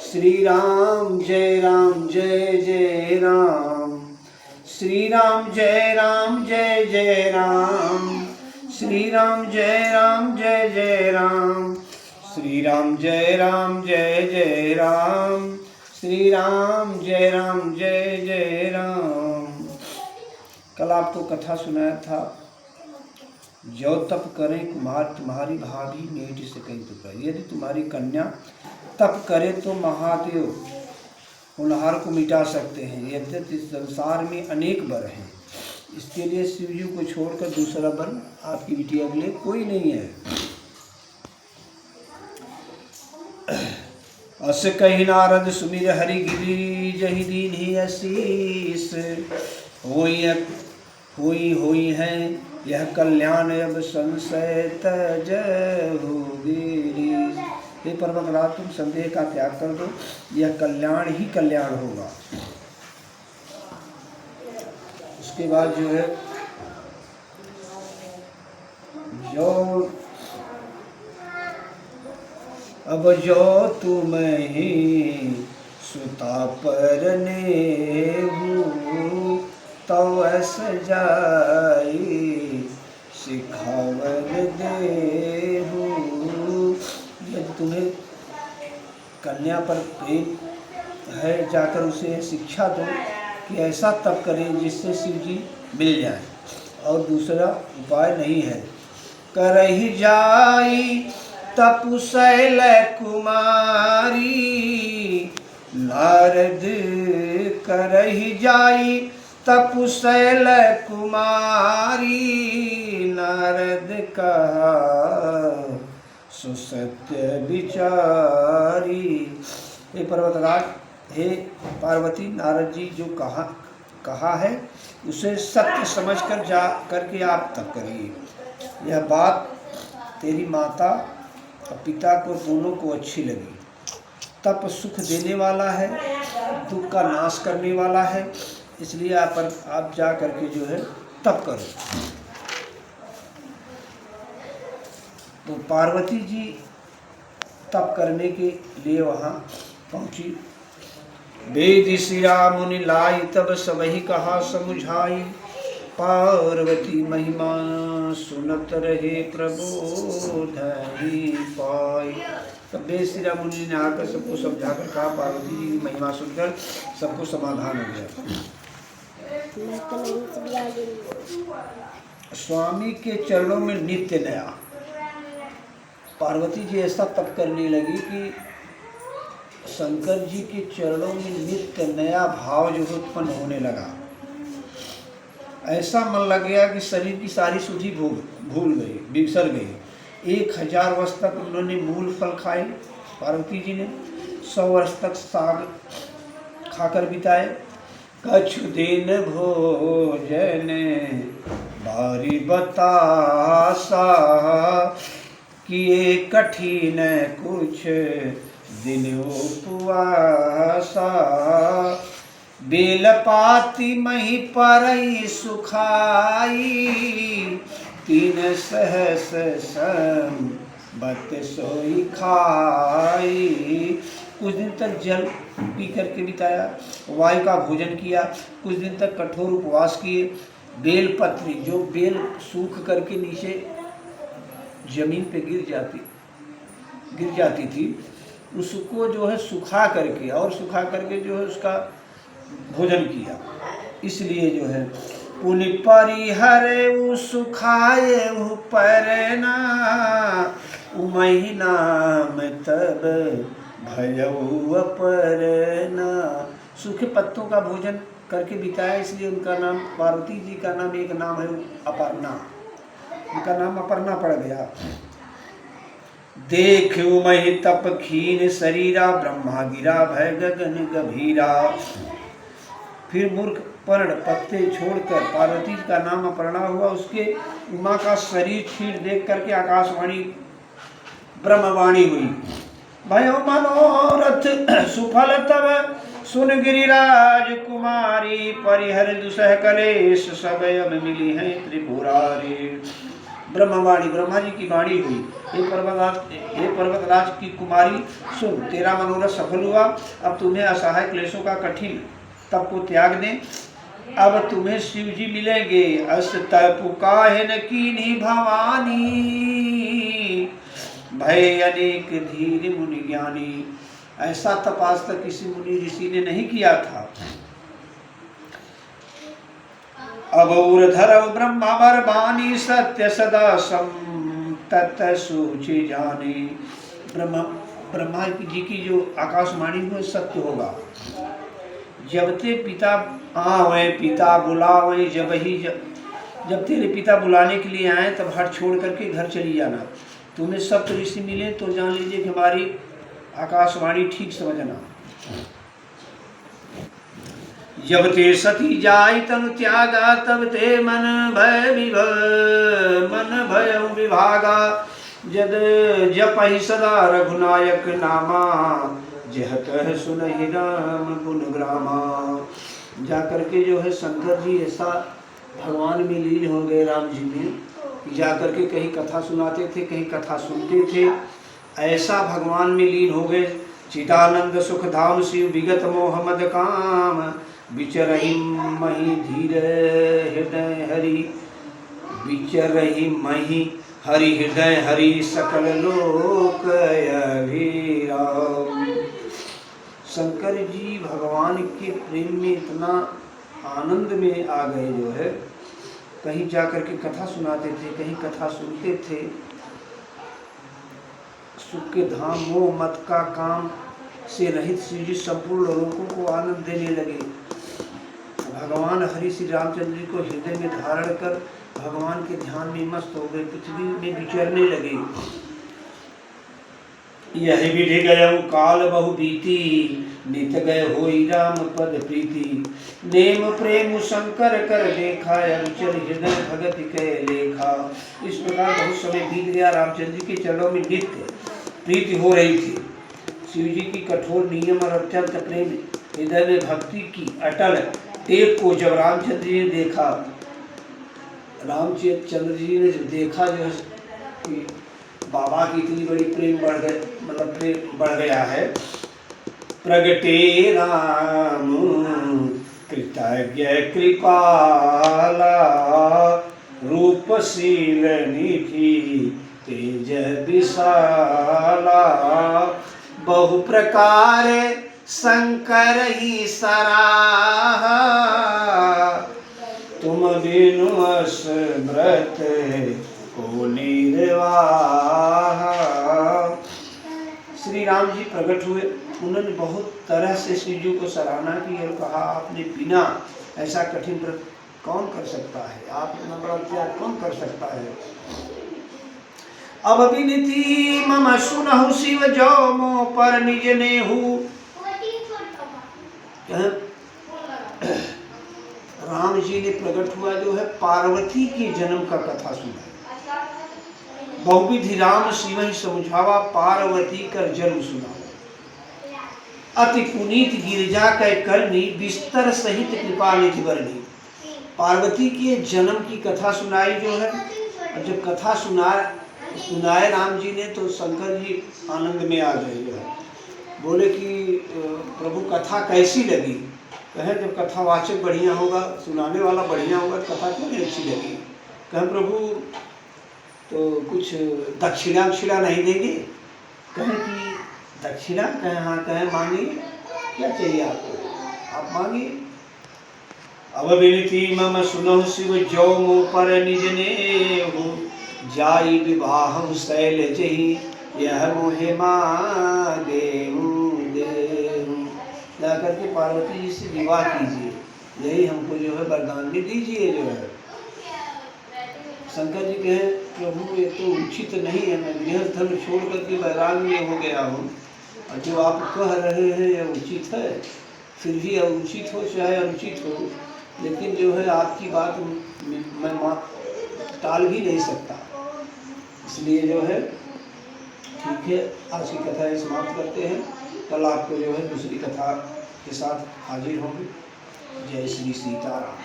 श्री राम जय जय राम। श्री राम जय जय राम। श्री राम जय जय राम। श्री राम जय जय राम। श्री राम जय जय राम। कल आपको कथा सुनाया था, जो तप करें कुमार तुम्हारी भाभी नेट से कहीं तो कर। यदि तुम्हारी कन्या तप करे तो महादेव होनहार को मिटा सकते हैं। यद्यपि इस संसार में अनेक वर हैं, इसके लिए शिव जी को छोड़कर दूसरा वर आपकी बिटिया के लिए कोई नहीं है। अस कही नारद सुमिर हरि गिरी जहि दीन्हि असीस। होई है यह कल्याण अब संशय तजहु गिरीश। हे पर्वतराज, तुम संदेह का त्याग कर दो, यह कल्याण ही कल्याण होगा। उसके बाद जो है, जो अब जो तुम ही सुता परने तो ऐस जाई सिखावन देहु। यदि तुम्हें कन्या पर प्रेम है, जाकर उसे शिक्षा दो कि ऐसा तप करें जिससे शिव जी मिल जाए, और दूसरा उपाय नहीं है। करहि जाई तपशैल कुमारी नारद। करहि जाई तपशैल कुमारी नारद कहा सुसत्य विचारी। हे पर्वतराज, हे पार्वती, नारद जी जो कहा है उसे सत्य समझकर जा करके आप तप करिए। यह बात तेरी माता और पिता को दोनों को अच्छी लगी। तप सुख देने वाला है, दुख का नाश करने वाला है, इसलिए आप जा करके जो है तप करो। तो पार्वती जी तप करने के लिए वहाँ पहुँची। वेद सिरा मुनि लाई तब सबही कहा समुझाई। पार्वती महिमा सुनत रहे प्रबोधहि पाई। तब वेद सिरा मुनि ने आकर सबको समझाकर कहा। पार्वती जी की महिमा सुनकर सबको समाधान हो गया। स्वामी के चरणों में नित्य नया। पार्वती जी ऐसा तप करने लगी कि शंकर जी के चरणों में नित्य नया भाव जो उत्पन्न होने लगा। ऐसा मन लग गया कि शरीर की सारी सुधि भूल गई, बिसर गई। 1000 वर्ष तक उन्होंने मूल फल खाए। पार्वती जी ने 100 वर्ष तक साग खाकर बिताए। कछु दिन भोजन बारी बतासा किए कठिन कुछ दिन उपवासा। बेलपाती मही परई सुखाई 3 सहस संबत सोई खाई। कुछ दिन तक जल पी करके बिताया, वायु का भोजन किया, कुछ दिन तक कठोर उपवास किए। बेलपत्री, जो बेल सूख करके नीचे जमीन पे गिर जाती थी, उसको जो है सुखा करके जो है उसका भोजन किया। इसलिए जो है पुनि परिहरे सुखाए परना उमहि नाम तब भयउ अपरना। सूखे पत्तों का भोजन करके बिताया, इसलिए उनका नाम, पार्वती जी का नाम एक नाम है अपर्णा। उनका नाम अपर्णा पड़ गया। देख उमहि तप खीन शरीरा ब्रह्मा गिरा भय गगन गभीरा। फिर मूर्ख पर्ण पत्ते छोड़कर पार्वती का नाम अपर्णा हुआ। उसके उमा का शरीर क्षीण देख करके आकाशवाणी ब्रह्मवाणी हुई। भयो मनोरथ सुफल तब सुन गिरिराज कुमारी। परिहर दुसह कलेश सब अब मिली है त्रिपुरारी। ब्रह्मवाणी, ब्रह्मा जी की वाणी हुई, हे पर्वतराज की कुमारी सुन, तेरा मनोरथ सफल हुआ। अब तुम्हें असहाय क्लेशों का कठिन तप को त्याग दें। अब तुम्हें शिव जी मिलेंगे। अस तप काहे न कीन्ही भवानी, भय अनेक धीर मुनि ज्ञानी। ऐसा तप आज तक किसी मुनि ऋषि ने नहीं किया था। अब धरव ब्रह्मा बरबानी, सत्य सदा संतत सूचि जाने। ब्रह्मा जी की जो आकाशवाणी हुई सत्य होगा। जब ते पिता आवे पिता बुलावे, जब तेरे पिता बुलाने के लिए आए तब हट छोड़ करके घर चली जाना। तुम्हें सप्त ऋषि मिले तो जान लीजिए कि हमारी आकाशवाणी ठीक समझना। जब ते सती जाय तनु त्यागा, तब ते मन भय विभागा। जद जपहि सदा रघुनायक नामा, जह कह सुनहि राम गुण ग्रामा। जा करके जो है शंकर जी ऐसा भगवान में लीन हो गए राम जी में, जा करके कहीं कथा सुनाते थे, कहीं कथा सुनते थे, ऐसा भगवान में लीन हो गए। चिदानंद सुख धाम शिव विगत मोह मद काम, विचरहि मही धीर हृदय हरि, विचरहि मही हरि हृदय हरि, सकल लोक अभिराम। शंकर जी भगवान के प्रेम में इतना आनंद में आ गए जो है, कहीं जाकर के कथा सुनाते थे, कहीं कथा सुनते थे। सुख के धाम मोह मत का काम से रहित श्री जी संपूर्ण लोगों को आनंद देने लगे। भगवान हरि श्री रामचंद्र जी को हृदय में धारण कर भगवान के ध्यान में मस्त हो गए, पृथ्वी में विचरने लगे। यही विधि गयऊ काल बहु बीती, नित गए होई राम पद प्रीति। नेम प्रेम शंकर कर देखा, अचल हृदय भगत के लेखा। इस प्रकार बहुत समय बीत गया, रामचंद्र जी के चरणों में नित्य प्रीति हो रही थी। शिव जी की कठोर नियम और अत्यंत प्रेम, हृदय में भक्ति की अटल टेक को जब रामचंद्र जी ने देखा, रामचंद्र जी ने जब देखा जो कि बाबा की इतनी बड़ी प्रेम बढ़ गए, मतलब प्रेम बढ़ गया है। प्रगटे राम कृतज्ञ कृपाला, रूपशील निधि तेज विशाला। बहु प्रकार शंकर ही सराहा, तुम बिनु स्मृत को निर्वाहा। श्री राम जी प्रकट हुए, उन्होंने बहुत तरह से श्री जी को सराहना की और कहा, आपने बिना ऐसा कठिन व्रत कौन कर सकता है, आप इतना बड़ा त्याग कौन कर सकता है। अब विनती मम सुनहु शिव जो मो पर निज नेहु। राम जी ने प्रकट हुआ जो है पार्वती के जन्म का कथा सुना। बहुविधि राम शिव ही समझावा, पार्वती कर जन्म सुना। अति पुनीत गिरिजा कै करनी, बिस्तर सहित कृपा निधि बरनी। पार्वती के जन्म की कथा सुनाई जो है। जब कथा सुनाए राम जी ने तो शंकर जी आनंद में आ गए जो है। बोले कि प्रभु कथा कैसी लगी। कहे जब कथावाचक बढ़िया होगा, सुनाने वाला बढ़िया होगा, तो कथा क्यों नहीं अच्छी लगी। कहे प्रभु तो कुछ दक्षिणा नहीं देंगे। कहें कि दक्षिणा, कहें हाँ, कहें मांगिए, क्या चाहिए आपको, आप मांगिए। अब विनती मम सुनो शिव जो मो पर निज नेहु, जाई विवाह शैल जही यह मोहे मांगे देहु। जाकर के पार्वती जी से विवाह कीजिए, यही हमको जो है वरदान भी दीजिए जो है। शंकर जी कहे प्रभु ये तो उचित नहीं है, मैं गृहस्थ धर्म छोड़ करके वैराग में हो गया हूँ, और जो आप कह रहे हैं यह उचित है। फिर भी उचित हो चाहे अनुचित हो, लेकिन जो है आपकी बात मैं टाल भी नहीं सकता। इसलिए जो है ठीक है, आज की कथा समाप्त करते हैं। कल आपको जो है दूसरी कथा के साथ हाजिर होंगे। जय श्री सीताराम।